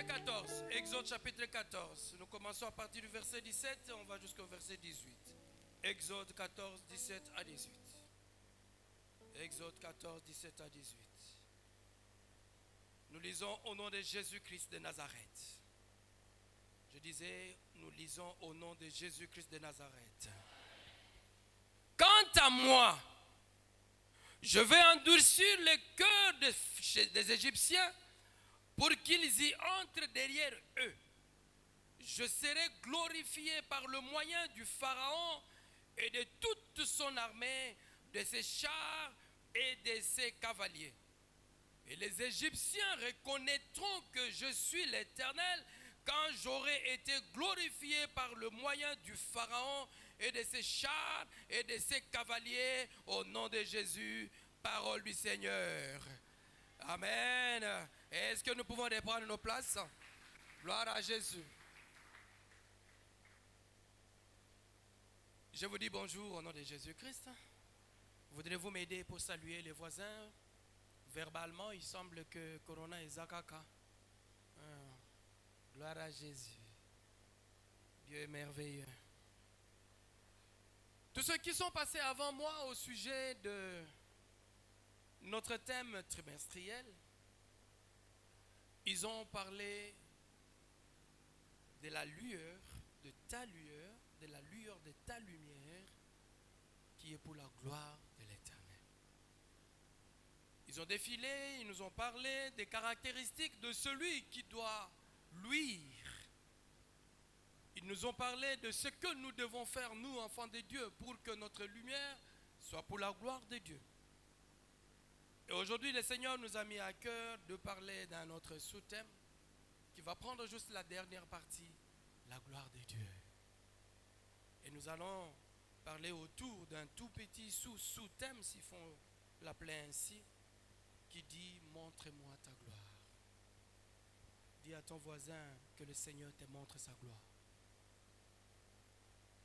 14, Exode chapitre 14. Nous commençons à partir du verset 17 et on va jusqu'au verset 18. Exode 14, 17 à 18. Exode 14, 17 à 18. Nous lisons au nom de Jésus-Christ de Nazareth. Je disais, nous lisons au nom de Jésus-Christ de Nazareth. Quant à moi, je vais endurcir le cœur des Égyptiens pour qu'ils y entrent derrière eux. Je serai glorifié par le moyen du Pharaon et de toute son armée, de ses chars et de ses cavaliers. Et les Égyptiens reconnaîtront que je suis l'Éternel quand j'aurai été glorifié par le moyen du Pharaon et de ses chars et de ses cavaliers, au nom de Jésus, parole du Seigneur. Amen. Est-ce que nous pouvons reprendre nos places? Gloire à Jésus. Je vous dis bonjour au nom de Jésus-Christ. Voudrez-vous m'aider pour saluer les voisins? Verbalement, il semble que Corona est Zakaka. Gloire à Jésus. Dieu est merveilleux. Tous ceux qui sont passés avant moi au sujet de notre thème trimestriel, ils ont parlé de la lueur, de ta lueur, de la lueur de ta lumière, qui est pour la gloire de l'Éternel. Ils ont défilé, ils nous ont parlé des caractéristiques de celui qui doit luire. Ils nous ont parlé de ce que nous devons faire, nous, enfants de Dieu, pour que notre lumière soit pour la gloire de Dieu. Et aujourd'hui, le Seigneur nous a mis à cœur de parler d'un autre sous-thème qui va prendre juste la dernière partie, la gloire de Dieu. Et nous allons parler autour d'un tout petit sous-thème, s'il faut l'appeler ainsi, qui dit « Montre-moi ta gloire ». Dis à ton voisin que le Seigneur te montre sa gloire.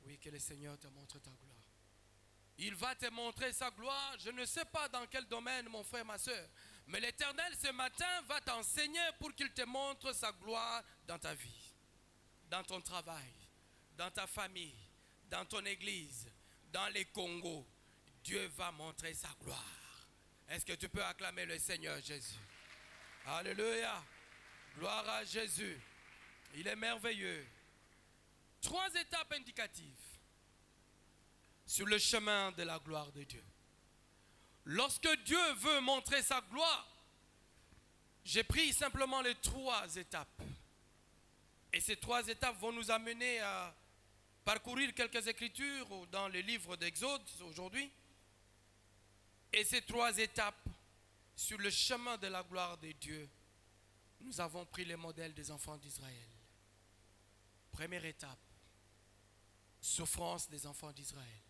Oui, que le Seigneur te montre ta gloire. Il va te montrer sa gloire. Je ne sais pas dans quel domaine, mon frère, ma soeur. Mais l'Éternel, ce matin, va t'enseigner pour qu'il te montre sa gloire dans ta vie, dans ton travail, dans ta famille, dans ton église, dans les Congos. Dieu va montrer sa gloire. Est-ce que tu peux acclamer le Seigneur Jésus? Alléluia. Gloire à Jésus. Il est merveilleux. 3 étapes indicatives sur le chemin de la gloire de Dieu. Lorsque Dieu veut montrer sa gloire, j'ai pris simplement les 3 étapes. Et ces 3 étapes vont nous amener à parcourir quelques écritures dans le livre d'Exode aujourd'hui. Et ces 3 étapes sur le chemin de la gloire de Dieu, nous avons pris les modèles des enfants d'Israël. Première étape, souffrance des enfants d'Israël.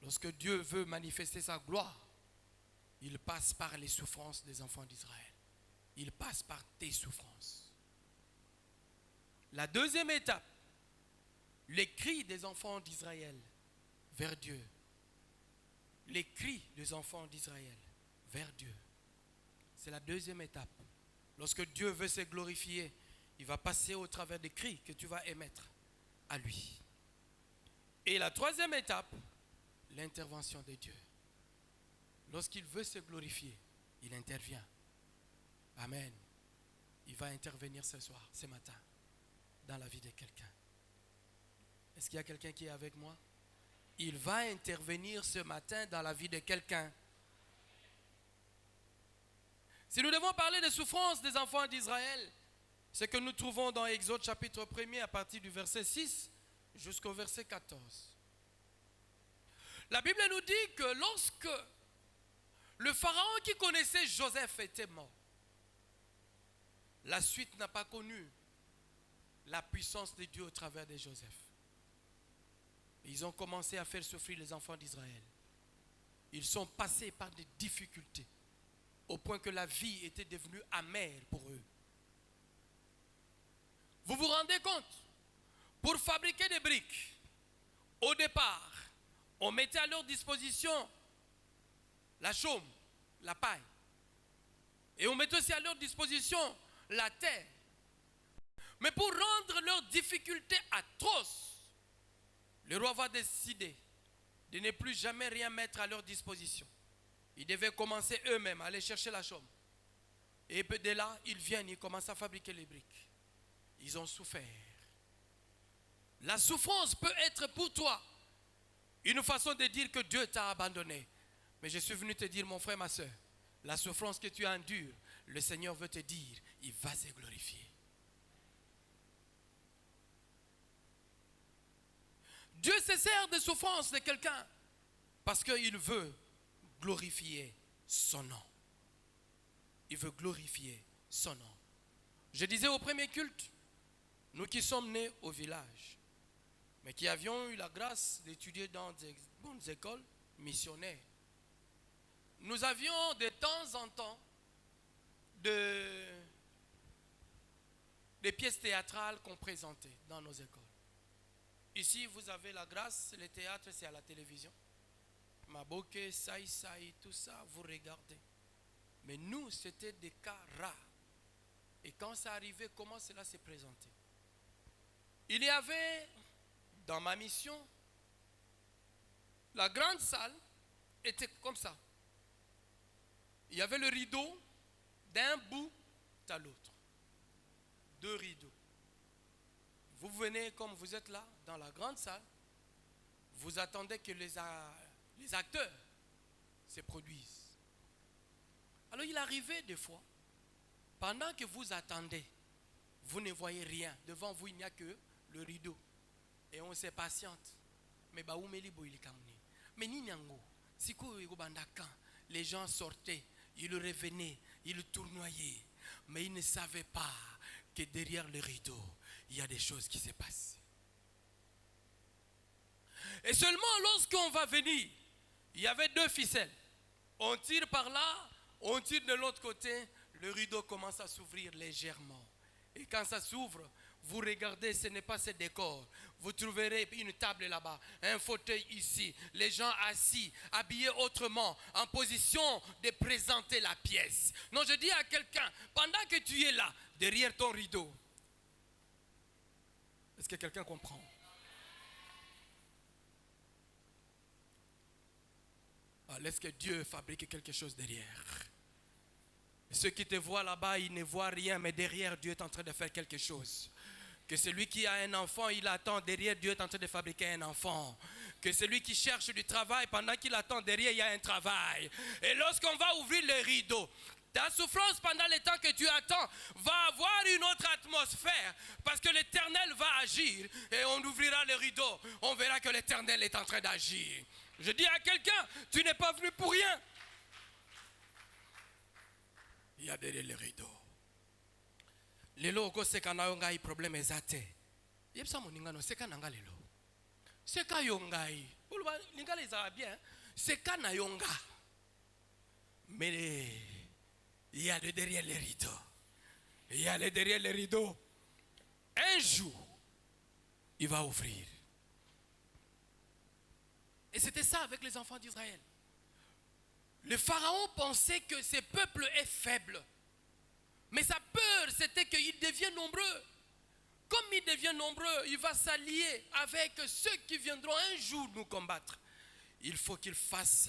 Lorsque Dieu veut manifester sa gloire, il passe par les souffrances des enfants d'Israël. Il passe par tes souffrances. La deuxième étape, les cris des enfants d'Israël vers Dieu. Les cris des enfants d'Israël vers Dieu. C'est la deuxième étape. Lorsque Dieu veut se glorifier, il va passer au travers des cris que tu vas émettre à lui. Et la troisième étape, l'intervention de Dieu. Lorsqu'il veut se glorifier, il intervient. Amen. Il va intervenir ce soir, ce matin, dans la vie de quelqu'un. Est-ce qu'il y a quelqu'un qui est avec moi? Il va intervenir ce matin dans la vie de quelqu'un. Si nous devons parler des souffrances des enfants d'Israël, ce que nous trouvons dans Exode chapitre 1er à partir du verset 6 jusqu'au verset 14. La Bible nous dit que lorsque le pharaon qui connaissait Joseph était mort, la suite n'a pas connu la puissance de Dieu au travers de Joseph. Ils ont commencé à faire souffrir les enfants d'Israël. Ils sont passés par des difficultés au point que la vie était devenue amère pour eux. Vous vous rendez compte? Pour fabriquer des briques, au départ, on mettait à leur disposition la chaume, la paille. Et on mettait aussi à leur disposition la terre. Mais pour rendre leurs difficultés atroces, le roi va décider de ne plus jamais rien mettre à leur disposition. Ils devaient commencer eux-mêmes à aller chercher la chaume. Et de là, ils viennent, ils commencent à fabriquer les briques. Ils ont souffert. La souffrance peut être pour toi une façon de dire que Dieu t'a abandonné. Mais je suis venu te dire, mon frère, ma soeur, la souffrance que tu endures, le Seigneur veut te dire, il va se glorifier. Dieu se sert de souffrance de quelqu'un parce qu'il veut glorifier son nom. Il veut glorifier son nom. Je disais au premier culte, nous qui sommes nés au village, mais qui avions eu la grâce d'étudier dans des bonnes écoles missionnaires, nous avions de temps en temps des pièces théâtrales qu'on présentait dans nos écoles. Ici, vous avez la grâce, le théâtre, c'est à la télévision. Maboke, Saï, tout ça, vous regardez. Mais nous, c'était des cas rares. Et quand ça arrivait, comment cela s'est présenté? Il y avait, dans ma mission, la grande salle était comme ça. Il y avait le rideau d'un bout à l'autre. 2 rideaux. Vous venez comme vous êtes là, dans la grande salle, vous attendez que les acteurs se produisent. Alors il arrivait des fois, pendant que vous attendez, vous ne voyez rien. Devant vous, il n'y a que le rideau. Et on se patiente. Mais les gens sortaient, ils revenaient, ils tournoyaient. Mais ils ne savaient pas que derrière le rideau, il y a des choses qui se passent. Et seulement lorsqu'on va venir, il y avait 2 ficelles. On tire par là, on tire de l'autre côté, le rideau commence à s'ouvrir légèrement. Et quand ça s'ouvre, vous regardez, ce n'est pas ce décor. Vous trouverez une table là-bas, un fauteuil ici, les gens assis, habillés autrement, en position de présenter la pièce. Non, je dis à quelqu'un, pendant que tu es là, derrière ton rideau, est-ce que quelqu'un comprend? Laisse que Dieu fabrique quelque chose derrière. Ceux qui te voient là-bas, ils ne voient rien, mais derrière Dieu est en train de faire quelque chose. Que celui qui a un enfant, il attend, derrière Dieu est en train de fabriquer un enfant. Que celui qui cherche du travail, pendant qu'il attend, derrière il y a un travail. Et lorsqu'on va ouvrir le rideau, ta souffrance pendant le temps que tu attends va avoir une autre atmosphère parce que l'Éternel va agir et on ouvrira le rideau. On verra que l'Éternel est en train d'agir. Je dis à quelqu'un, tu n'es pas venu pour rien. Il y a derrière le rideau. Lelo ko seka na yonga problème ezate. Yebsa moningano seka nanga lelo. Seka yonga. Uluba lingala za bien. Seka na yonga. Mais il y a le derrière les rideaux. Il y a le derrière les rideaux. Un jour, il va ouvrir. Et c'était ça avec les enfants d'Israël. Le pharaon pensait que ce peuple est faible. Mais sa peur, c'était qu'il devienne nombreux. Comme il devient nombreux, il va s'allier avec ceux qui viendront un jour nous combattre. Il faut qu'il fasse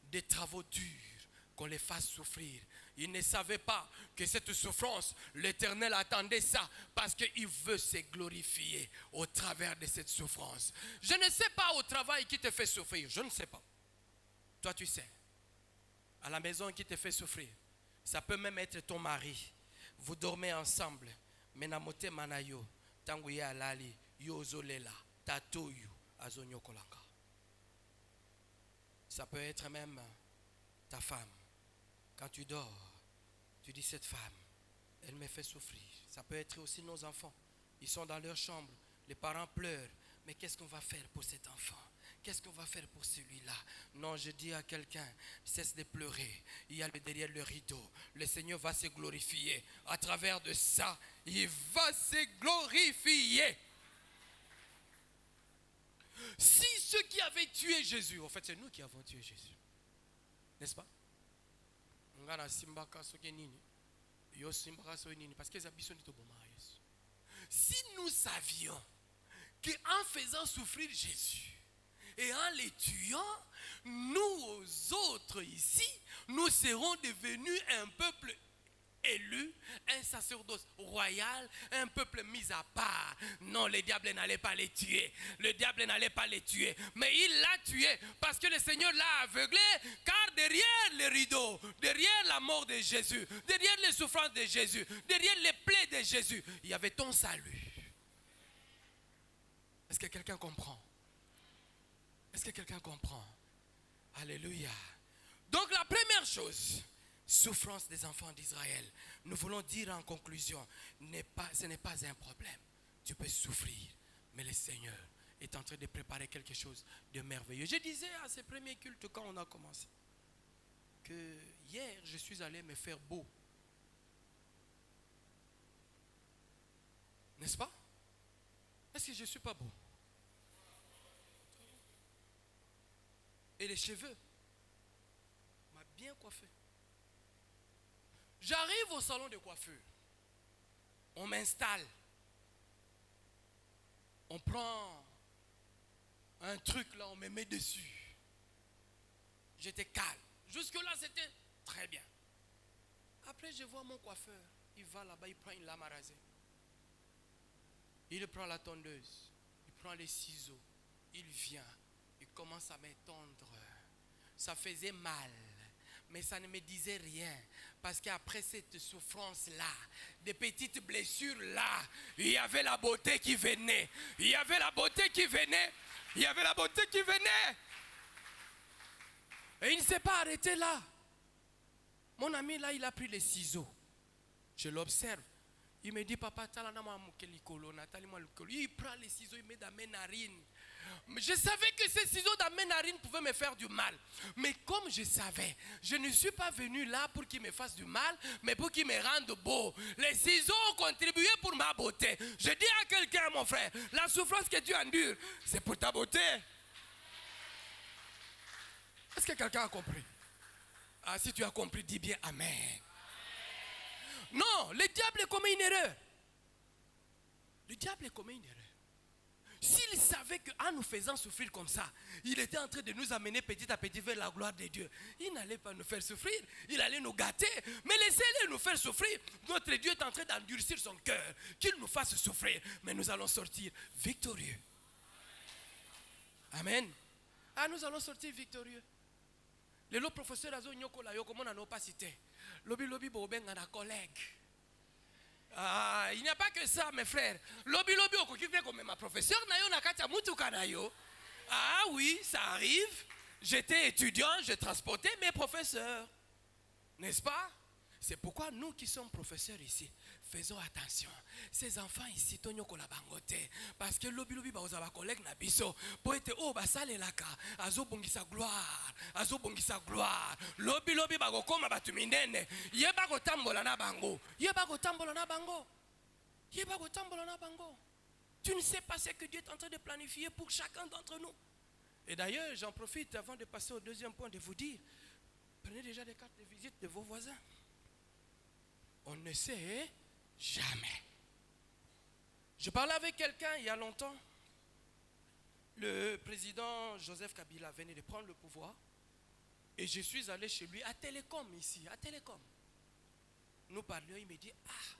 des travaux durs, qu'on les fasse souffrir. Il ne savait pas que cette souffrance, l'Éternel attendait ça parce qu'il veut se glorifier au travers de cette souffrance. Je ne sais pas au travail qui te fait souffrir, je ne sais pas. Toi tu sais. À la maison qui te fait souffrir. Ça peut même être ton mari. Vous dormez ensemble. Menamote manayo, tanguye alali, yozolela, tatoyu, azonyokolanga. Ça peut être même ta femme. Quand tu dors, tu dis cette femme, elle me fait souffrir. Ça peut être aussi nos enfants. Ils sont dans leur chambre, les parents pleurent. Mais qu'est-ce qu'on va faire pour cet enfant? Qu'est-ce qu'on va faire pour celui-là? Non, je dis à quelqu'un, cesse de pleurer. Il y a derrière le rideau. Le Seigneur va se glorifier. À travers de ça, il va se glorifier. Si ceux qui avaient tué Jésus, en fait c'est nous qui avons tué Jésus. N'est-ce pas? Parce que si nous savions qu'en faisant souffrir Jésus et en les tuant, nous autres ici, nous serons devenus un peuple élu, un sacerdoce royal, un peuple mis à part. Non, le diable n'allait pas les tuer. Le diable n'allait pas les tuer. Mais il l'a tué parce que le Seigneur l'a aveuglé. Car derrière les rideaux, derrière la mort de Jésus, derrière les souffrances de Jésus, derrière les plaies de Jésus, il y avait ton salut. Est-ce que quelqu'un comprend? Est-ce que quelqu'un comprend? Alléluia. Donc la première chose, souffrance des enfants d'Israël. Nous voulons dire en conclusion, ce n'est pas un problème. Tu peux souffrir, mais le Seigneur est en train de préparer quelque chose de merveilleux. Je disais à ces premiers cultes quand on a commencé que hier je suis allé me faire beau. N'est-ce pas? Est-ce que je ne suis pas beau? Et les cheveux m'a bien coiffé. J'arrive au salon de coiffure. On m'installe. On prend un truc là, on me met dessus. J'étais calme. Jusque-là, c'était très bien. Après, je vois mon coiffeur. Il va là-bas, il prend une lame à raser. Il prend la tondeuse. Il prend les ciseaux. Il vient. Il commence à m'étendre. Ça faisait mal. Mais ça ne me disait rien. Parce qu'après cette souffrance-là, des petites blessures-là, il y avait la beauté qui venait. Il y avait la beauté qui venait. Il y avait la beauté qui venait. Et il ne s'est pas arrêté là. Mon ami là, il a pris les ciseaux. Je l'observe. Il me dit, papa, il prend les ciseaux, il met dans mes narines. Je savais que ces ciseaux dans mes narines pouvaient me faire du mal. Mais comme je savais, je ne suis pas venu là pour qu'il me fasse du mal, mais pour qu'il me rende beau. Les ciseaux ont contribué pour ma beauté. Je dis à quelqu'un, mon frère, la souffrance que tu endures, c'est pour ta beauté. Est-ce que quelqu'un a compris? Ah, si tu as compris, dis bien Amen. Non, le diable est commis une erreur. Le diable est commis une erreur. S'il savait qu'en nous faisant souffrir comme ça, il était en train de nous amener petit à petit vers la gloire de Dieu, il n'allait pas nous faire souffrir, il allait nous gâter. Mais laissez-le nous faire souffrir. Notre Dieu est en train d'endurcir son cœur, qu'il nous fasse souffrir. Mais nous allons sortir victorieux. Amen. Ah, nous allons sortir victorieux. Le professeur Azo Nyoko la Yoko Mona n'a pas cité. Lobi lobi boben a collègue. Ah, il n'y a pas que ça, mes frères. Lobi lobi okokipe comme ma professeure nayo nakata mutuka nayo. Ah oui, ça arrive. J'étais étudiant, je transportais mes professeurs. N'est-ce pas? C'est pourquoi nous qui sommes professeurs ici, faisons attention. Ces enfants ici, tonyoko la bangote. Parce que lobi lobi ba ozaba collègue na biso. Po ete o basale laka. Azo bongisa gloire. Azo bongisa gloire. Lobi lobi ba gokoma batu minene. Yeba go tambola na bango. Yeba go tambola na bango. Yeba go tambola na bango. Tu ne sais pas ce que Dieu est en train de planifier pour chacun d'entre nous. Et d'ailleurs, j'en profite avant de passer au deuxième point de vous dire, prenez déjà des cartes de visite de vos voisins. On ne sait jamais. Je parlais avec quelqu'un il y a longtemps. Le président Joseph Kabila venait de prendre le pouvoir. Et je suis allé chez lui à Télécom ici, à Télécom. Nous parlions, il me dit, ah,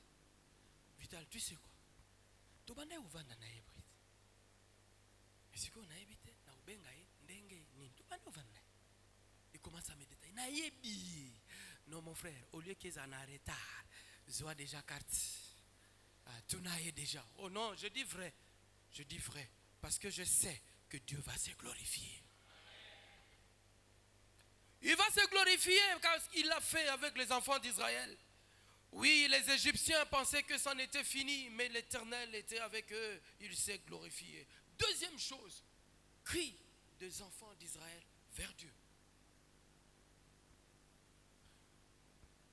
Vital, tu sais quoi? Il commence à me détailler. Non, mon frère, au lieu qu'ils en arrêtent, ils ont déjà carte. Tout n'aille déjà. Oh non, je dis vrai. Je dis vrai. Parce que je sais que Dieu va se glorifier. Il va se glorifier car il l'a fait avec les enfants d'Israël. Oui, les Égyptiens pensaient que c'en était fini, mais l'Éternel était avec eux. Il s'est glorifié. Deuxième chose, cri des enfants d'Israël vers Dieu.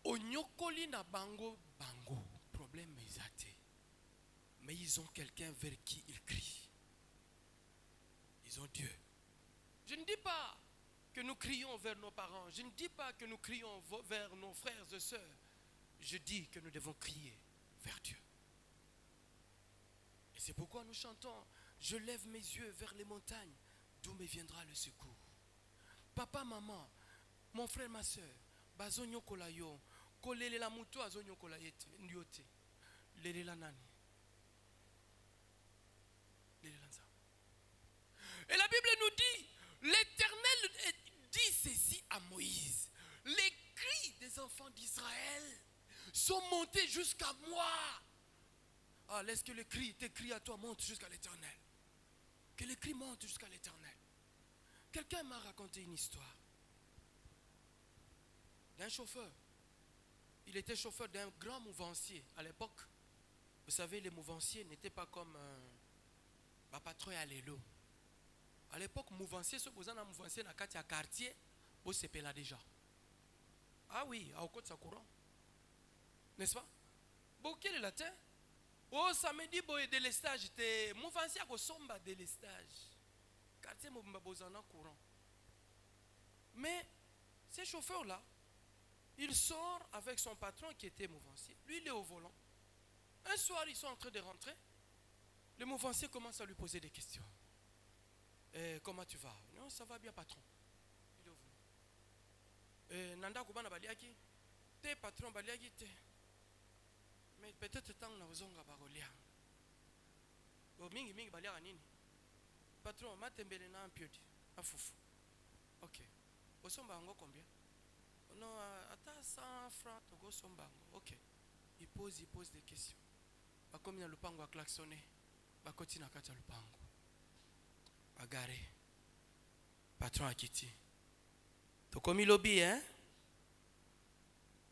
Onyokoli na bango bango, problème exact. Mais ils ont quelqu'un vers qui ils crient. Ils ont Dieu. Je ne dis pas que nous crions vers nos parents. Je ne dis pas que nous crions vers nos frères et sœurs. je dis que nous devons crier vers Dieu. Et c'est pourquoi nous chantons, je lève mes yeux vers les montagnes, d'où me viendra le secours. Papa, maman, mon frère, ma soeur, bazonyo kolayo, kolele la muto azonyo kolayete, ndiote, lele la nani. Et la Bible nous dit, l'Éternel dit ceci à Moïse. Les cris des enfants d'Israël sont montés jusqu'à moi. Ah, laisse que tes cris à toi montent jusqu'à l'Éternel. Que les cris montent jusqu'à l'Éternel. Quelqu'un m'a raconté une histoire d'un chauffeur. Il était chauffeur d'un grand mouvancier à l'époque. Vous savez, les mouvanciers n'étaient pas comme un patron à l'élo. À l'époque, mouvancier, ce besoin d'un mouvancier dans un quartier, vous savez là déjà. Ah oui, à côté de sa courant. N'est-ce pas? Bon, quel est la terre? Oh, samedi, bon, et délestage. Mouvancier à somba délestage. Quartier, m'a besoin d'un courant. Mais, ces chauffeurs-là, il sort avec son patron qui était mouvancier. Lui, il est au volant. Un soir, ils sont en train de rentrer. Le mouvancier commence à lui poser des questions. Comment tu vas? Non, ça va bien, patron. Il est au volant. Nanda Kubana Baliaki, t'es patron Baliaki, t'es. Mais peut-être tant que nous avons barolia. Mingi Balia Nini. Patron, ma tembele na un pied. A foufou. Ok. Au sombango combien? Non, à 100 francs, au sombango. Ok. Il pose des questions. Comme il y a le pango à klaxonner. Continue à kacha le pango. Bagaré. Patron à Kitty. Tu comme il lobby, hein?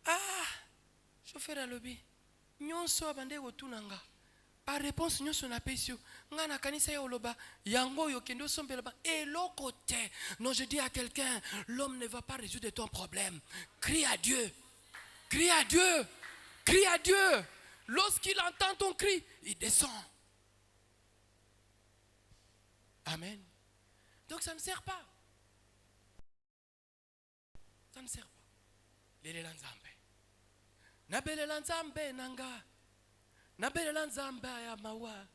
Ah! Chauffeur à lobby. Nyonso abande wotunanga. Par réponse nyonso na pesio. Nga na kanisa ya oloba. Yango yo kendo sombela ba. Et l'autre côté. Non, je dis à quelqu'un, l'homme ne va pas résoudre ton problème. Crie à Dieu. Crie à Dieu. Crie à Dieu. Lorsqu'il entend ton cri, il descend. Amen. Donc ça ne sert pas. Ça ne sert pas. Lelela nzambe. Nabelela nzambe nanga. Nabelela nzambe ya mawa.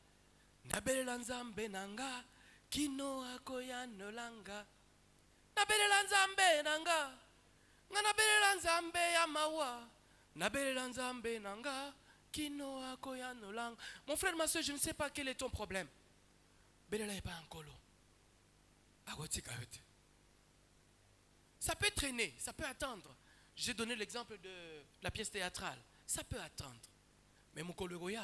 Nabelela nzambe nanga. Kino akoya nolanga. Nabelela nzambe nanga. Nabelela nzambe ya mawa. Nabelela nzambe nanga. Kino akoya nolanga. Mon frère, ma soeur, je ne sais pas quel est ton problème. Belela est pas un colo. Ça peut traîner, ça peut attendre. J'ai donné l'exemple de la pièce théâtrale. Ça peut attendre. Mais mon collègue,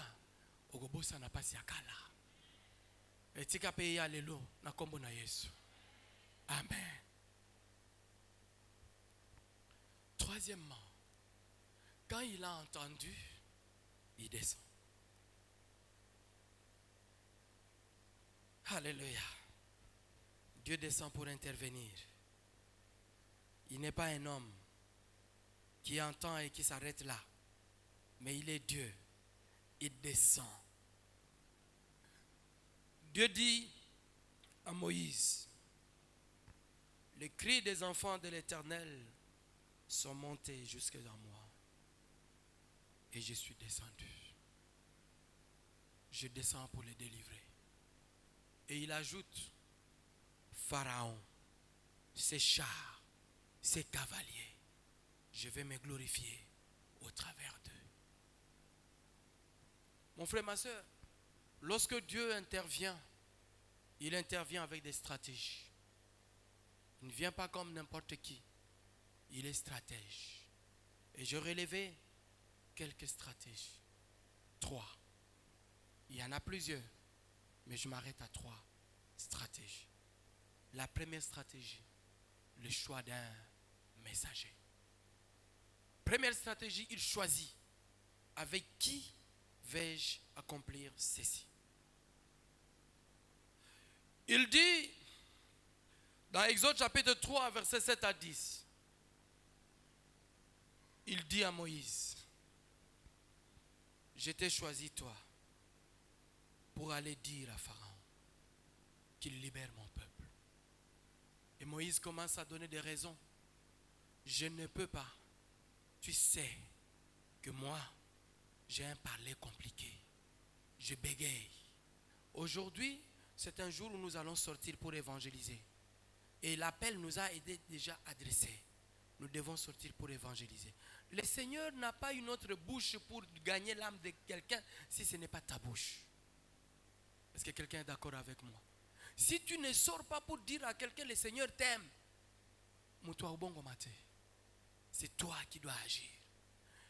ça n'a pas si à kala. Et tu peux y aller là, na kombo na Yesu. Amen. Troisièmement, quand il a entendu, il descend. Alléluia. Dieu descend pour intervenir. Il n'est pas un homme qui entend et qui s'arrête là. Mais il est Dieu. Il descend. Dieu dit à Moïse, les cris des enfants de l'Éternel sont montés jusque dans moi. Et je suis descendu. Je descends pour les délivrer. Et il ajoute, Pharaon, ses chars, ses cavaliers, je vais me glorifier au travers d'eux. Mon frère, ma soeur, lorsque Dieu intervient, il intervient avec des stratégies. Il ne vient pas comme n'importe qui. Il est stratège. Et je relevais quelques stratégies. 3. Il y en a plusieurs, mais je m'arrête à 3 stratégies. La première stratégie, le choix d'un messager. Première stratégie, il choisit. Avec qui vais-je accomplir ceci? Il dit, dans Exode chapitre 3, versets 7 à 10, il dit à Moïse, je t'ai choisi toi pour aller dire à Pharaon qu'il libère mon peuple. Et Moïse commence à donner des raisons. Je ne peux pas. Tu sais, que moi, j'ai un parler compliqué. Je bégaye. Aujourd'hui, c'est un jour où nous allons sortir pour évangéliser. Et l'appel nous a été déjà adressé. Nous devons sortir pour évangéliser. Le Seigneur n'a pas une autre bouche pour gagner l'âme de quelqu'un si ce n'est pas ta bouche. Est-ce que quelqu'un est d'accord avec moi? Si tu ne sors pas pour dire à quelqu'un le Seigneur t'aime, c'est toi qui dois agir.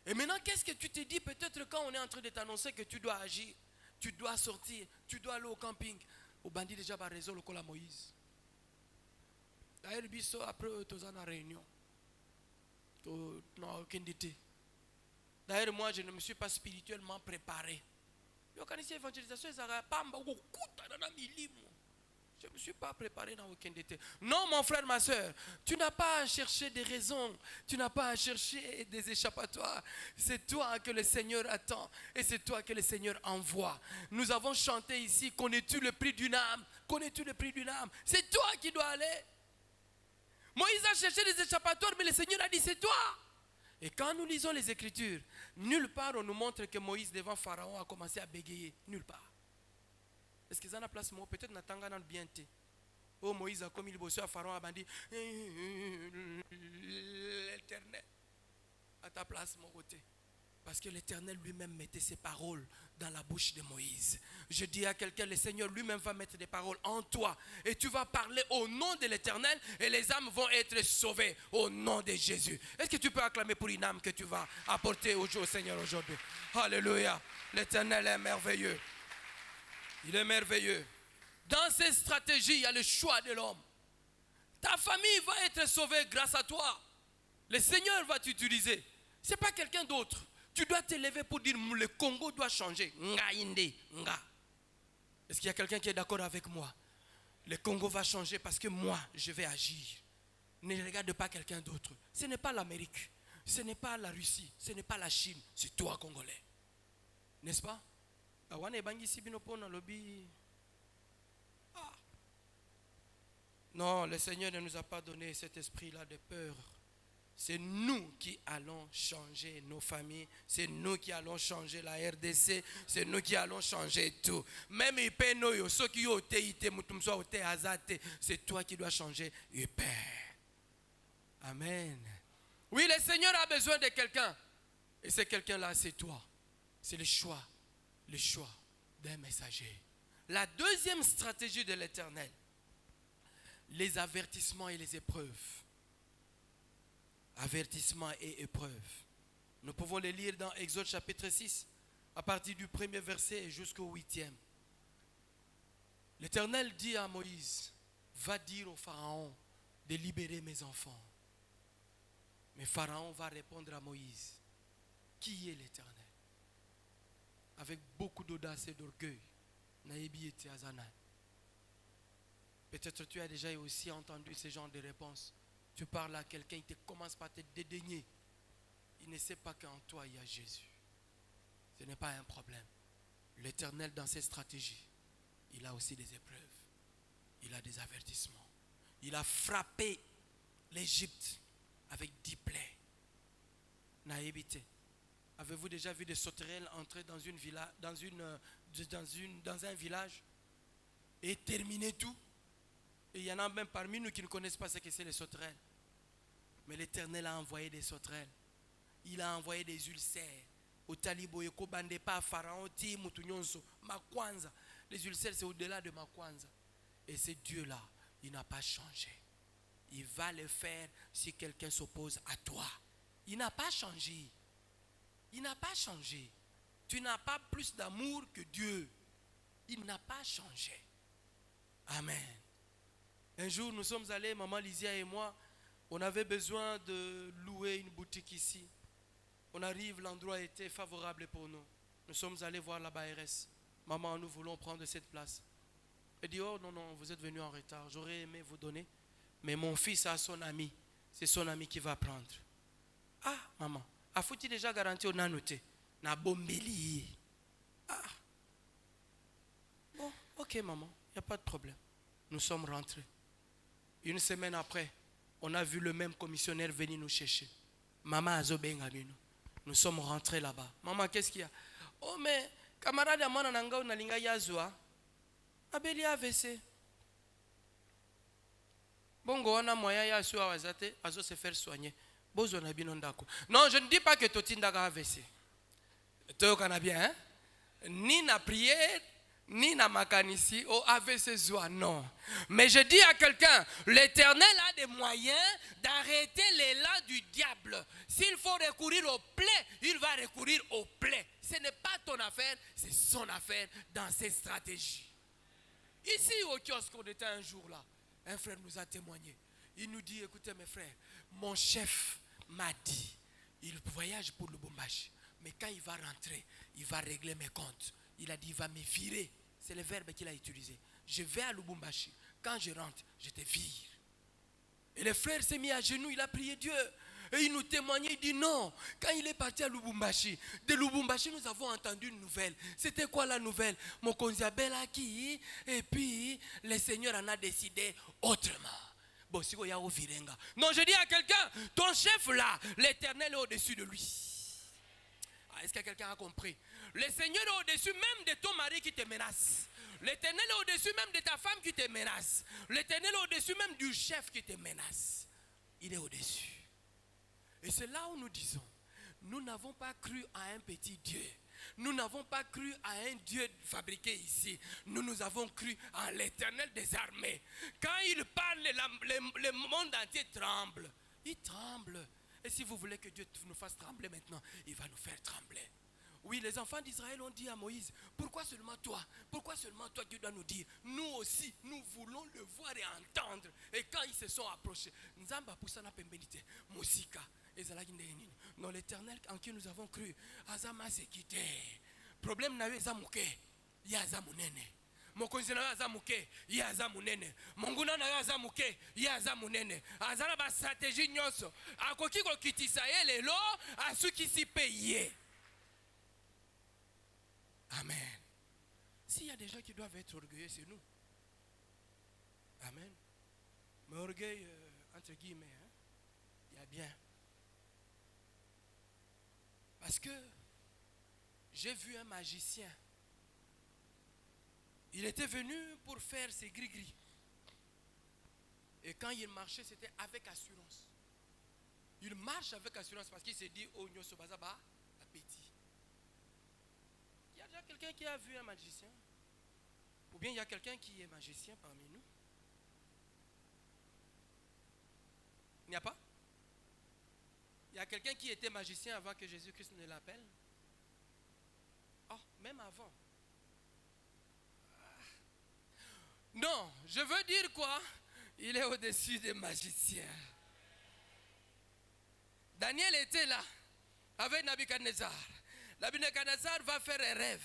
Et maintenant, qu'est-ce que tu te dis peut-être quand on est en train de t'annoncer que tu dois agir, tu dois sortir, tu dois aller au camping. Au bandit déjà par raison le col à Moïse. D'ailleurs, biso après tu es en réunion. D'ailleurs, moi, je ne me suis pas spirituellement préparé. Je ne me suis pas préparé dans aucun détail. Non, mon frère, ma soeur, tu n'as pas à chercher des raisons. Tu n'as pas à chercher des échappatoires. C'est toi que le Seigneur attend. Et c'est toi que le Seigneur envoie. Nous avons chanté ici, connais-tu le prix d'une âme? Connais-tu le prix d'une âme? C'est toi qui dois aller. Moïse a cherché des échappatoires, mais le Seigneur a dit, c'est toi. Et quand nous lisons les Écritures, nulle part on nous montre que Moïse devant Pharaon a commencé à bégayer. Nulle part. Est-ce qu'ils en a place moi? Peut-être n'attendant dans le bien. Oh, Moïse a commis le bosseur à Pharaon, a dit l'Éternel à ta place, mon côté. Parce que l'Éternel lui-même mettait ses paroles dans la bouche de Moïse. Je dis à quelqu'un, le Seigneur lui-même va mettre des paroles en toi. Et tu vas parler au nom de l'Éternel et les âmes vont être sauvées au nom de Jésus. Est-ce que tu peux acclamer pour une âme que tu vas apporter au Seigneur aujourd'hui? Alléluia. L'Éternel est merveilleux. Il est merveilleux. Dans ces stratégies, il y a le choix de l'homme. Ta famille va être sauvée grâce à toi. Le Seigneur va t'utiliser. Ce n'est pas quelqu'un d'autre. Tu dois te lever pour dire le Congo doit changer. Est-ce qu'il y a quelqu'un qui est d'accord avec moi? Le Congo va changer parce que moi, je vais agir. Ne regarde pas quelqu'un d'autre. Ce n'est pas l'Amérique. Ce n'est pas la Russie. Ce n'est pas la Chine. C'est toi, Congolais. N'est-ce pas? Non, le Seigneur ne nous a pas donné cet esprit-là de peur. C'est nous qui allons changer nos familles. C'est nous qui allons changer la RDC. C'est nous qui allons changer tout. Même ceux qui ont c'est toi qui dois changer. Amen. Oui, le Seigneur a besoin de quelqu'un. Et ce quelqu'un-là, c'est toi. C'est le choix d'un messager. La deuxième stratégie de l'Éternel, les avertissements et les épreuves. Avertissements et épreuves. Nous pouvons les lire dans Exode chapitre 6, à partir du 1er verset jusqu'au 8e. L'Éternel dit à Moïse, va dire au Pharaon de libérer mes enfants. Mais Pharaon va répondre à Moïse, qui est l'Éternel? Avec beaucoup d'audace et d'orgueil. Peut-être tu as déjà aussi entendu ce genre de réponse. Tu parles à quelqu'un, il commence par te dédaigner. Il ne sait pas qu'en toi il y a Jésus. Ce n'est pas un problème. L'Éternel dans ses stratégies, il a aussi des épreuves. Il a des avertissements. Il a frappé l'Égypte avec 10 plaies. Naïbité. Avez-vous déjà vu des sauterelles entrer dans un village et terminer tout? Et il y en a même parmi nous qui ne connaissent pas ce que c'est les sauterelles. Mais l'Éternel a envoyé des sauterelles. Il a envoyé des ulcères. Au Talibo, pas Pharaon, Makwanza. Les ulcères, c'est au-delà de Makwanza. Et ce Dieu-là, il n'a pas changé. Il va le faire si quelqu'un s'oppose à toi. Il n'a pas changé. Il n'a pas changé. Tu n'as pas plus d'amour que Dieu. Il n'a pas changé. Amen. Un jour, nous sommes allés, maman Lysia et moi, on avait besoin de louer une boutique ici. On arrive, l'endroit était favorable pour nous. Nous sommes allés voir la BRS. Maman, nous voulons prendre cette place. Elle dit, oh non, vous êtes venu en retard. J'aurais aimé vous donner. Mais mon fils a son ami. C'est son ami qui va prendre. Ah, maman. A-faut-il déjà garanti au nanoté? Na bombeli. Ah. Bon, ok maman, il n'y a pas de problème. Nous sommes rentrés. Une semaine après, on a vu le même commissionnaire venir nous chercher. Maman a zobenga mino. Nous sommes rentrés là-bas. Maman, qu'est-ce qu'il y a? Oh, mais camarade à moi, on a linga yazwa. Abeli AVC. Bongo, on a moyen yazwa wazate, azo se faire soigner. Bozo na binondako. Non, je ne dis pas que Totindaga AVC. Toi, on a bien, hein? Ni na prière, ni na makanisi, au AVC zoa, non. Mais je dis à quelqu'un, l'Éternel a des moyens d'arrêter l'élan du diable. S'il faut recourir aux plaies, il va recourir aux plaies. Ce n'est pas ton affaire, c'est son affaire dans ses stratégies. Ici au kiosque, on était un jour là, un frère nous a témoigné. Il nous dit, écoutez mes frères, mon chef m'a dit, il voyage pour Lubumbashi, mais quand il va rentrer, il va régler mes comptes. Il a dit, il va me virer. C'est le verbe qu'il a utilisé. Je vais à Lubumbashi. Quand je rentre, je te vire. Et le frère s'est mis à genoux, il a prié Dieu. Et il nous témoignait, il dit non. Quand il est parti à Lubumbashi, de Lubumbashi, nous avons entendu une nouvelle. C'était quoi la nouvelle? Mokonzi Abel acquis, et puis le Seigneur en a décidé autrement. Non, je dis à quelqu'un, ton chef là, l'Éternel est au-dessus de lui. Est-ce que quelqu'un a compris? Le Seigneur est au-dessus même de ton mari qui te menace. L'Éternel est au-dessus même de ta femme qui te menace. L'Éternel est au-dessus même du chef qui te menace. Il est au-dessus. Et c'est là où nous disons, nous n'avons pas cru à un petit Dieu. Nous n'avons pas cru à un Dieu fabriqué ici. Nous avons cru à l'Éternel des armées. Quand il parle, le monde entier tremble. Il tremble. Et si vous voulez que Dieu nous fasse trembler maintenant, il va nous faire trembler. Oui, les enfants d'Israël ont dit à Moïse, pourquoi seulement toi? Pourquoi seulement toi Dieu doit nous dire? Nous aussi, nous voulons le voir et entendre. Et quand ils se sont approchés, Nzamba poussana pembelite, Mosika, non, l'Éternel en qui nous avons cru, Azama s'est quitté. Problème n'a eu Zamouké, Yazamunene. Mokonzi na aza muke ya aza munene monguna na aza muke ya aza munene azala ba stratégie nyonso akoki ko kitisa ye lelo asukisi pe ye. Amen. S'il y a des gens qui doivent être orgueilleux, c'est nous. Amen. Mais orgueil entre guillemets, hein, il y a bien. Parce que j'ai vu un magicien. Il était venu pour faire ses gris-gris. Et quand il marchait, c'était avec assurance. Il marche avec assurance parce qu'il s'est dit, oh, nyoso bazaba, appétit. Il y a déjà quelqu'un qui a vu un magicien? Ou bien il y a quelqu'un qui est magicien parmi nous? Il n'y a pas? Il y a quelqu'un qui était magicien avant que Jésus-Christ ne l'appelle? Oh, même avant. Non, je veux dire quoi? Il est au-dessus des magiciens. Daniel était là avec Nabuchodonosor. Nabuchodonosor va faire un rêve.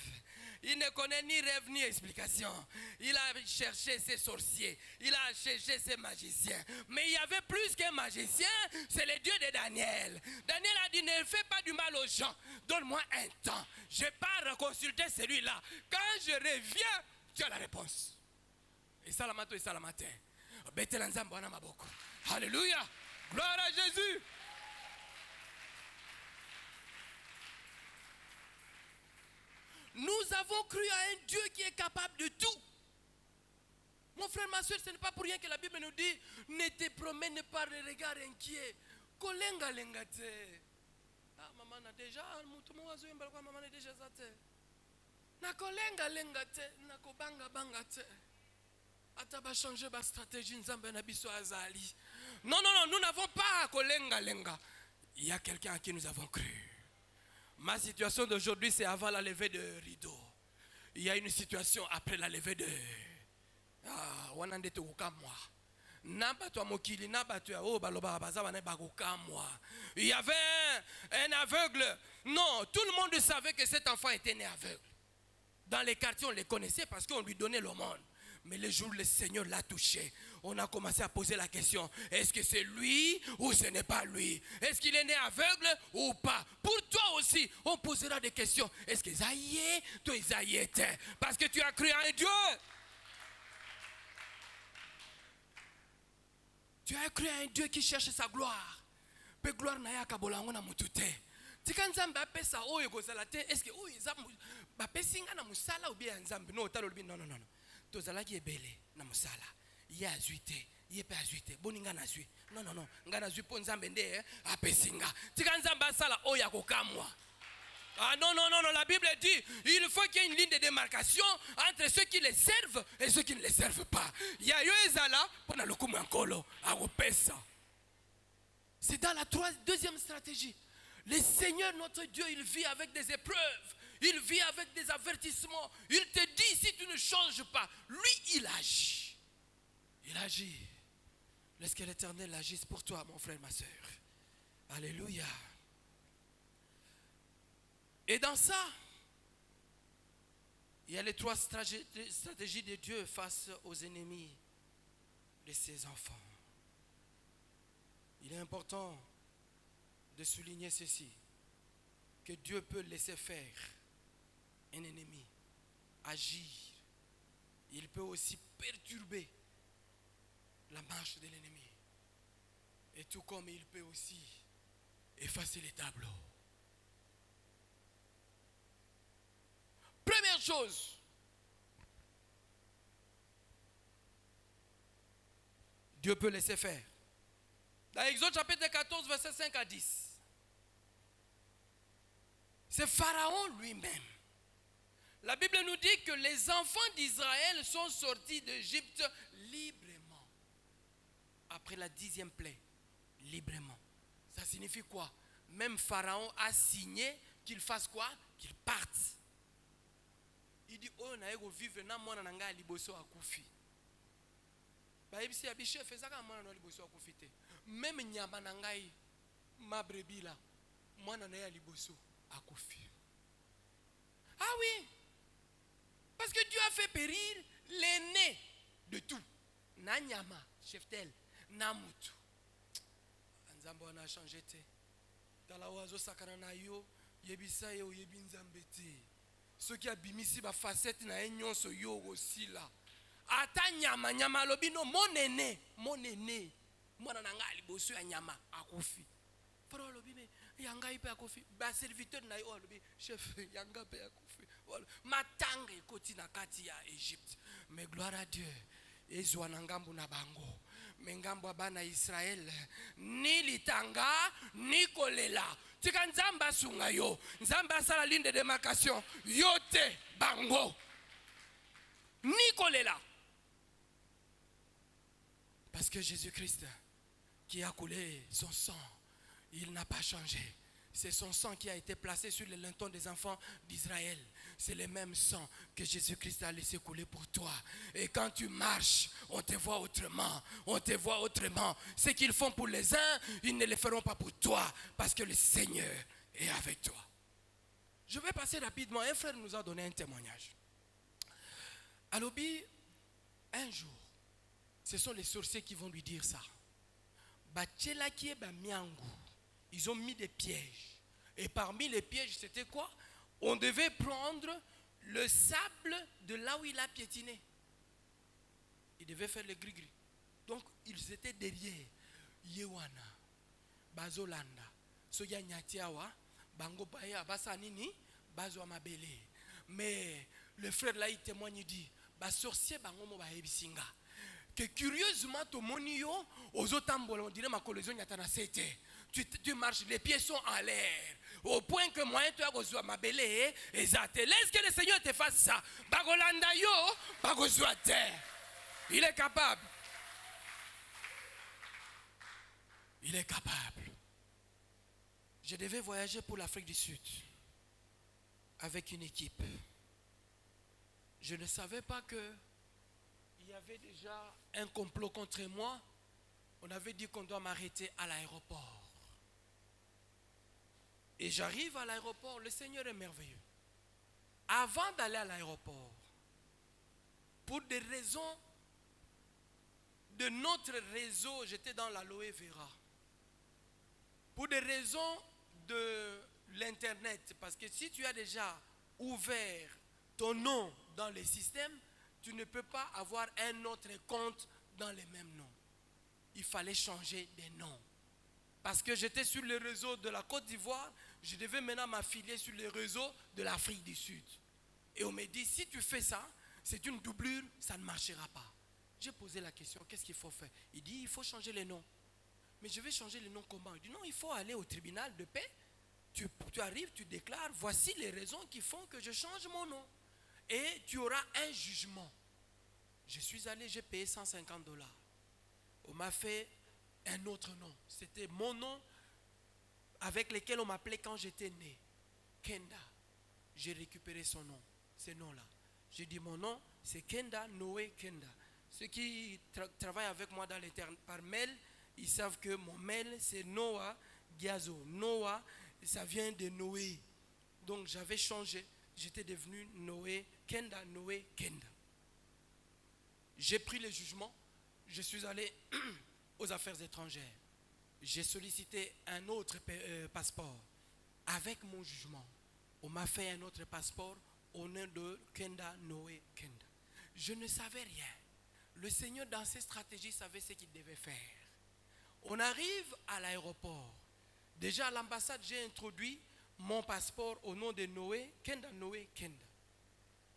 Il ne connaît ni rêve ni explication. Il a cherché ses sorciers. Il a cherché ses magiciens. Mais il y avait plus qu'un magicien. C'est le Dieu de Daniel. Daniel a dit, ne fais pas du mal aux gens. Donne-moi un temps. Je pars consulter celui-là. Quand je reviens, tu as la réponse. Et ça la matin, et ça la matin. Alléluia. Gloire à Jésus. Nous avons cru à un Dieu qui est capable de tout. Mon frère, ma soeur, ce n'est pas pour rien que la Bible nous dit, ne te promène pas le regard inquiet. Kolenga lengate. Ah, maman a déjà, maman a déjà zate. Na kolenga lengate, na kobanga bangate. Ataba changer ba stratégie nzambe na biso azali. Non, non, non, nous n'avons pas kolenga lenga. Il y a quelqu'un à qui nous avons cru. Ma situation d'aujourd'hui, c'est avant la levée de rideau. Il y a une situation après la levée de... Ah, wanande te ukamwa. Nabato mokili, nabato ya o baloba bazawa ne bagokamwa. Il y avait un aveugle. Non, tout le monde savait que cet enfant était né aveugle. Dans les quartiers, on le connaissait parce qu'on lui donnait le monde. Mais le jour où le Seigneur l'a touché, on a commencé à poser la question, est-ce que c'est lui ou ce n'est pas lui? Est-ce qu'il est né aveugle ou pas? Pour toi aussi, on posera des questions. Est-ce que Isaïe, toi Isaïe était? Parce que tu as cru à un Dieu. Tu as cru à un Dieu qui cherche sa gloire. Pe gloire na ya kabolango na mutute. tika nzambe apesa oyo kozala te eske oyo eza bapesinga na musala ou bien nzambe no otala olobi non tozalaki ebele na musala ye azwi te ye pe azwi te boninga na zwi non nga na zwi mpo nzambe nde apesinga tika nzambe asala oyo akokamwa. Ah non, la Bible dit, il faut qu'il y ait une ligne de démarcation entre ceux qui les servent et ceux qui ne les servent pas. C'est dans la deuxième stratégie. Le Seigneur, notre Dieu, il vit avec des épreuves. Il vit avec des avertissements. Il te dit, si tu ne changes pas, lui, il agit. Il agit. Laisse que l'Éternel agisse pour toi, mon frère, ma soeur. Alléluia. Et dans ça, il y a les 3 stratégies de Dieu face aux ennemis de ses enfants. Il est important de souligner ceci, que Dieu peut laisser faire un ennemi, agir. Il peut aussi perturber la marche de l'ennemi. Et tout comme il peut aussi effacer les tableaux. Première chose, Dieu peut laisser faire. Dans Exode chapitre 14, verset 5 à 10. C'est Pharaon lui-même. La Bible nous dit que les enfants d'Israël sont sortis d'Égypte librement. Après la 10e plaie, librement. Ça signifie quoi? Même Pharaon a signé qu'il fasse quoi? Qu'il parte. Il dit, oh, na ego vivre na mwana na ngai liboso akufi. Ba ebisi ya bichef ezaka mwana na liboso akufi te. Même nyama na ngai mabrebi la mwana na ya liboso akufi. Ah oui. Parce que Dieu a fait périr l'aîné de tout. Na nyama, cheftel, na mutu. Nzambe wana changé te. Tala wazo sakana na yo, yebisa yo yebi nzambe te. Ceux qui abimisi ba facette na nyonso yo aussi là. Ata nyama nyama lobino mon aîné, mwana na ngai liboso ya nyama akufi. Para lobime yanga ipe akufi. Ba serviteur na yo lobi chef yanga pe akufi. Matanga ekoti na kati ya Égypte. Mais gloire à Dieu. Ezwa na ngambu na bango. Mengambo bana Israël ni litanga ni kolela. Tika nzamba sunga yo. Nzamba sala ligne de démarcation. Yote bango. Ni kolela. Parce que Jésus-Christ qui a coulé son sang, il n'a pas changé. C'est son sang qui a été placé sur les lintons des enfants d'Israël. C'est le même sang que Jésus-Christ a laissé couler pour toi. Et quand tu marches, on te voit autrement. On te voit autrement. Ce qu'ils font pour les uns, ils ne le feront pas pour toi. Parce que le Seigneur est avec toi. Je vais passer rapidement. Un frère nous a donné un témoignage. À l'Obi, un jour, ce sont les sorciers qui vont lui dire ça. Ils ont mis des pièges. Et parmi les pièges, c'était quoi? On devait prendre le sable de là où il a piétiné. Il devait faire le gris-gris. Donc, ils étaient derrière. Yewana, Bazolanda, Soya Nyatiawa, Bango Baya, Basanini, Bazo Amabele. Mais le frère là, il témoigne, il dit, sorcier Bango Moba Ebisinga. Que curieusement, tout le monde, aux autres on dirait ma collision Nyatana c'était. Tu marches, les pieds sont en l'air. Au point que moi, tu as besoin de ma belle exact. Laisse que le Seigneur te fasse ça. Bagolanda yo, bagozwa terre. Il est capable. Il est capable. Je devais voyager pour l'Afrique du Sud avec une équipe. Je ne savais pas que il y avait déjà un complot contre moi. On avait dit qu'on doit m'arrêter à l'aéroport. Et j'arrive à l'aéroport, le Seigneur est merveilleux. Avant d'aller à l'aéroport, pour des raisons de notre réseau, j'étais dans l'aloe vera. Pour des raisons de l'internet, parce que si tu as déjà ouvert ton nom dans les systèmes, tu ne peux pas avoir un autre compte dans les mêmes noms. Il fallait changer des noms. Parce que j'étais sur le réseau de la Côte d'Ivoire, je devais maintenant m'affilier sur les réseaux de l'Afrique du Sud. Et on me dit, si tu fais ça, c'est une doublure, ça ne marchera pas. J'ai posé la question, qu'est-ce qu'il faut faire? Il dit, il faut changer les noms. Mais je vais changer les noms comment? Il dit, non, il faut aller au tribunal de paix. Tu arrives, tu déclares, voici les raisons qui font que je change mon nom. Et tu auras un jugement. Je suis allé, j'ai payé $150. On m'a fait un autre nom. C'était mon nom avec lequel on m'appelait quand j'étais né. Kenda. J'ai récupéré son nom, ce nom-là. J'ai dit mon nom, c'est Kenda Noé Kenda. Ceux qui travaillent avec moi dans par mail, ils savent que mon mail, c'est Noah Giazo. Noah, ça vient de Noé. Donc j'avais changé. J'étais devenu Noé Kenda Noé Kenda. J'ai pris le jugement. Je suis allé aux affaires étrangères. J'ai sollicité un autre passeport. Avec mon jugement, on m'a fait un autre passeport au nom de Kenda Noé Kenda. Je ne savais rien. Le Seigneur, dans ses stratégies, savait ce qu'il devait faire. On arrive à l'aéroport. Déjà à l'ambassade, j'ai introduit mon passeport au nom de Noé Kenda Noé Kenda.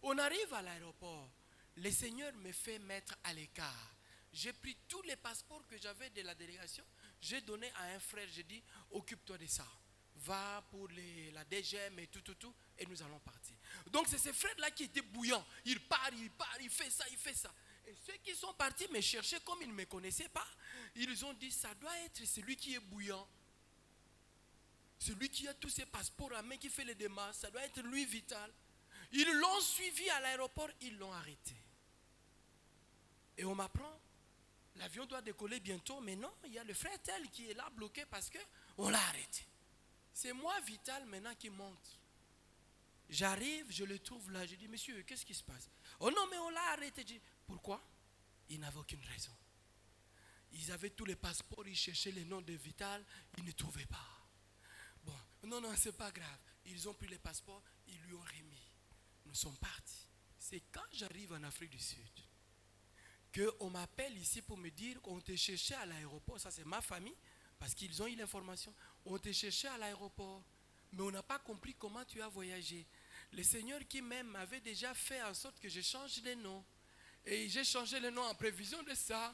On arrive à l'aéroport. Le Seigneur me fait mettre à l'écart. J'ai pris tous les passeports que j'avais de la délégation. J'ai donné à un frère, j'ai dit, occupe-toi de ça. Va pour la DGM et tout, et nous allons partir. Donc c'est ce frère-là qui était bouillant. Il part, il fait ça, il fait ça. Et ceux qui sont partis me chercher comme ils ne me connaissaient pas, ils ont dit, ça doit être celui qui est bouillant. Celui qui a tous ses passeports à main, qui fait les démarches, ça doit être lui Vital. Ils l'ont suivi à l'aéroport, ils l'ont arrêté. Et on m'apprend, l'avion doit décoller bientôt, mais non, il y a le frère tel qui est là bloqué parce qu'on l'a arrêté. C'est moi, Vital, maintenant qui monte. J'arrive, je le trouve là, je dis, monsieur, qu'est-ce qui se passe? Oh non, mais on l'a arrêté. Je dis, pourquoi? Ils n'avaient aucune raison. Ils avaient tous les passeports, ils cherchaient les noms de Vital, ils ne trouvaient pas. Bon, non, c'est pas grave. Ils ont pris les passeports, ils lui ont remis. Nous sommes partis. C'est quand j'arrive en Afrique du Sud qu'on m'appelle ici pour me dire qu'on te cherchait à l'aéroport. Ça, c'est ma famille, parce qu'ils ont eu l'information. On te cherchait à l'aéroport, mais on n'a pas compris comment tu as voyagé. Le Seigneur qui même avait déjà fait en sorte que je change les noms. Et j'ai changé les noms en prévision de ça.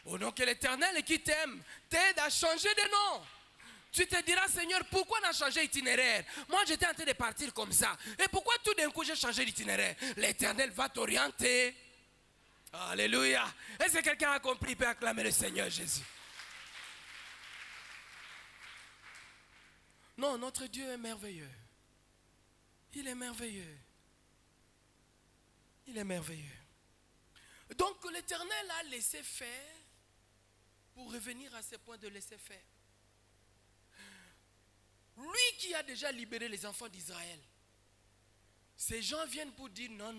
Au nom que l'Éternel qui t'aime t'aide à changer de nom. Tu te diras, Seigneur, pourquoi on a changé d'itinéraire? Moi, j'étais en train de partir comme ça. Et pourquoi tout d'un coup, j'ai changé d'itinéraire? L'Éternel va t'orienter. Alléluia. Est-ce que quelqu'un a compris? Il peut acclamer le Seigneur Jésus. Non, notre Dieu est merveilleux. Il est merveilleux. Il est merveilleux. Donc l'Éternel a laissé faire pour revenir à ce point de laisser faire. Lui qui a déjà libéré les enfants d'Israël. Ces gens viennent pour dire non.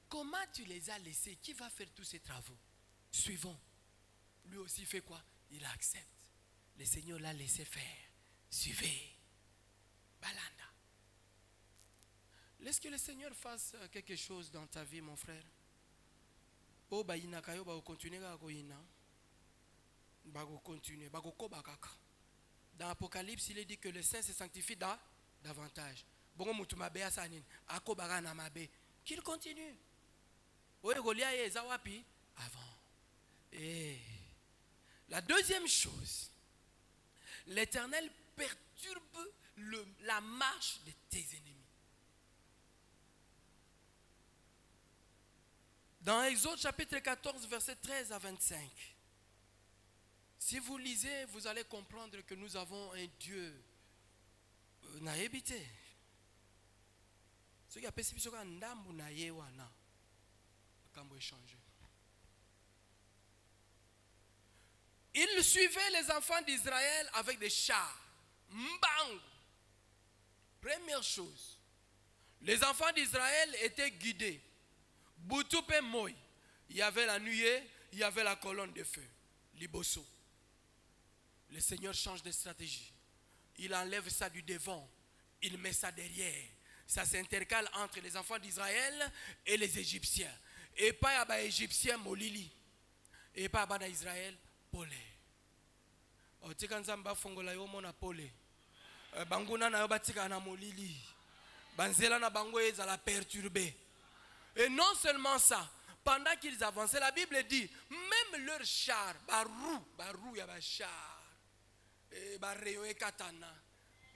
Comment tu les as laissés? Qui va faire tous ces travaux? Suivons. Lui aussi fait quoi? Il accepte. Le Seigneur l'a laissé faire. Suivez. Balanda. Laisse que le Seigneur fasse quelque chose dans ta vie, mon frère. Oh, continuer. Dans Apocalypse, il est dit que le Saint se sanctifie davantage. Qu'il continue. Avant. Et la deuxième chose, l'Éternel perturbe la marche de tes ennemis. Dans Exode chapitre 14, verset 13 à 25. Si vous lisez, vous allez comprendre que nous avons un Dieu naïbité. Ce qui a perçu ce qu'on a wana, quand vous échangez. Il suivait les enfants d'Israël avec des chars. Mbang. Première chose, les enfants d'Israël étaient guidés. Boutoupe Moï. Il y avait la nuée, il y avait la colonne de feu. Liboso. Le Seigneur change de stratégie. Il enlève ça du devant. Il met ça derrière. Ça s'intercale entre les enfants d'Israël et les Égyptiens. Et pas à les Égyptiens molili. Et pas à Israël polé. Banguna na yo batika na molili. Banzela na bango ezala perturbé. Et non seulement ça, pendant qu'ils avançaient, la Bible dit, même leur char, barou ya ba char, bareyo e katana,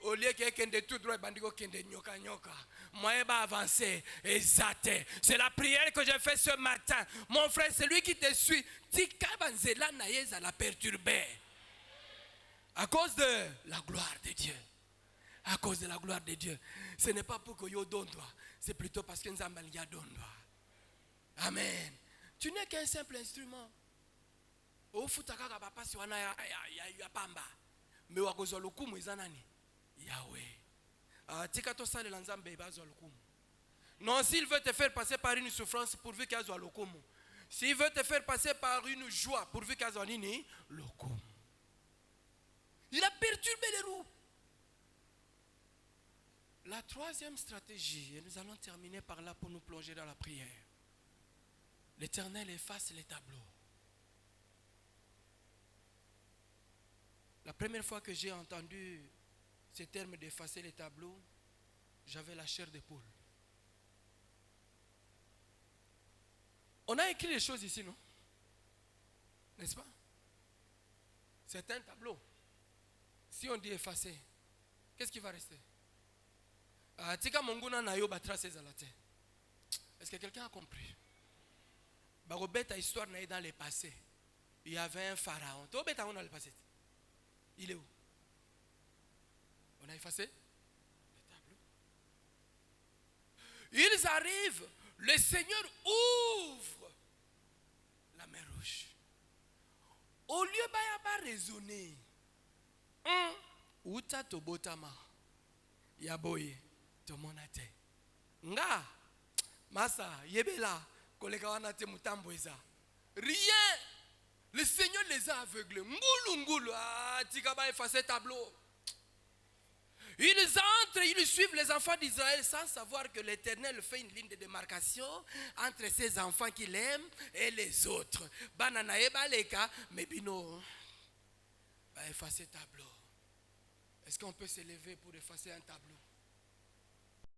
au lieu que kende tout droit, bandiko kende nyoka nyoka, moi ba avancer, exacte. C'est la prière que j'ai fait ce matin. Mon frère, celui qui te suit, tika banzela na yeza la perturbé. À cause de la gloire de Dieu. À cause de la gloire de Dieu. Ce n'est pas pour que yo donne toi. C'est plutôt parce que nous avons donné toi. Amen. Tu n'es qu'un simple instrument. Au futakaka papa si wana ya pamba. Mais wa kozwa lokumu ezanani. Yahweh. Tika to sale lanzambe bazwa lokumu. Non, s'il veut te faire passer par une souffrance pourvu qu'il azwa lokumu. S'il veut te faire passer par une joie pourvu qu'il azwa nini lokumu. Il a perturbé les roues. La troisième stratégie, et nous allons terminer par là pour nous plonger dans la prière. L'Éternel efface les tableaux. La première fois que j'ai entendu ce terme d'effacer les tableaux, j'avais la chair de poule. On a écrit les choses ici, non? N'est-ce pas? C'est un tableau. Si on dit effacer, qu'est-ce qui va rester? Est-ce que quelqu'un a compris? Histoire dans le passé. Il y avait un pharaon. Le passé. Il est où? On a effacé le tableau. Ils arrivent. Le Seigneur ouvre la mer rouge. Au lieu de raisonner, Uta tobotama yaboye tomonate nga masa yebela koleka wana te mutambo eza rien. Le Seigneur les a aveuglés. Ngulu tika ba effacer tableau. Ils entrent, ils suivent les enfants d'Israël sans savoir que l'Éternel fait une ligne de démarcation entre ses enfants qu'il aime et les autres. Banana ebaleka mebino ba effacer tableau. Est-ce qu'on peut se lever pour effacer un tableau?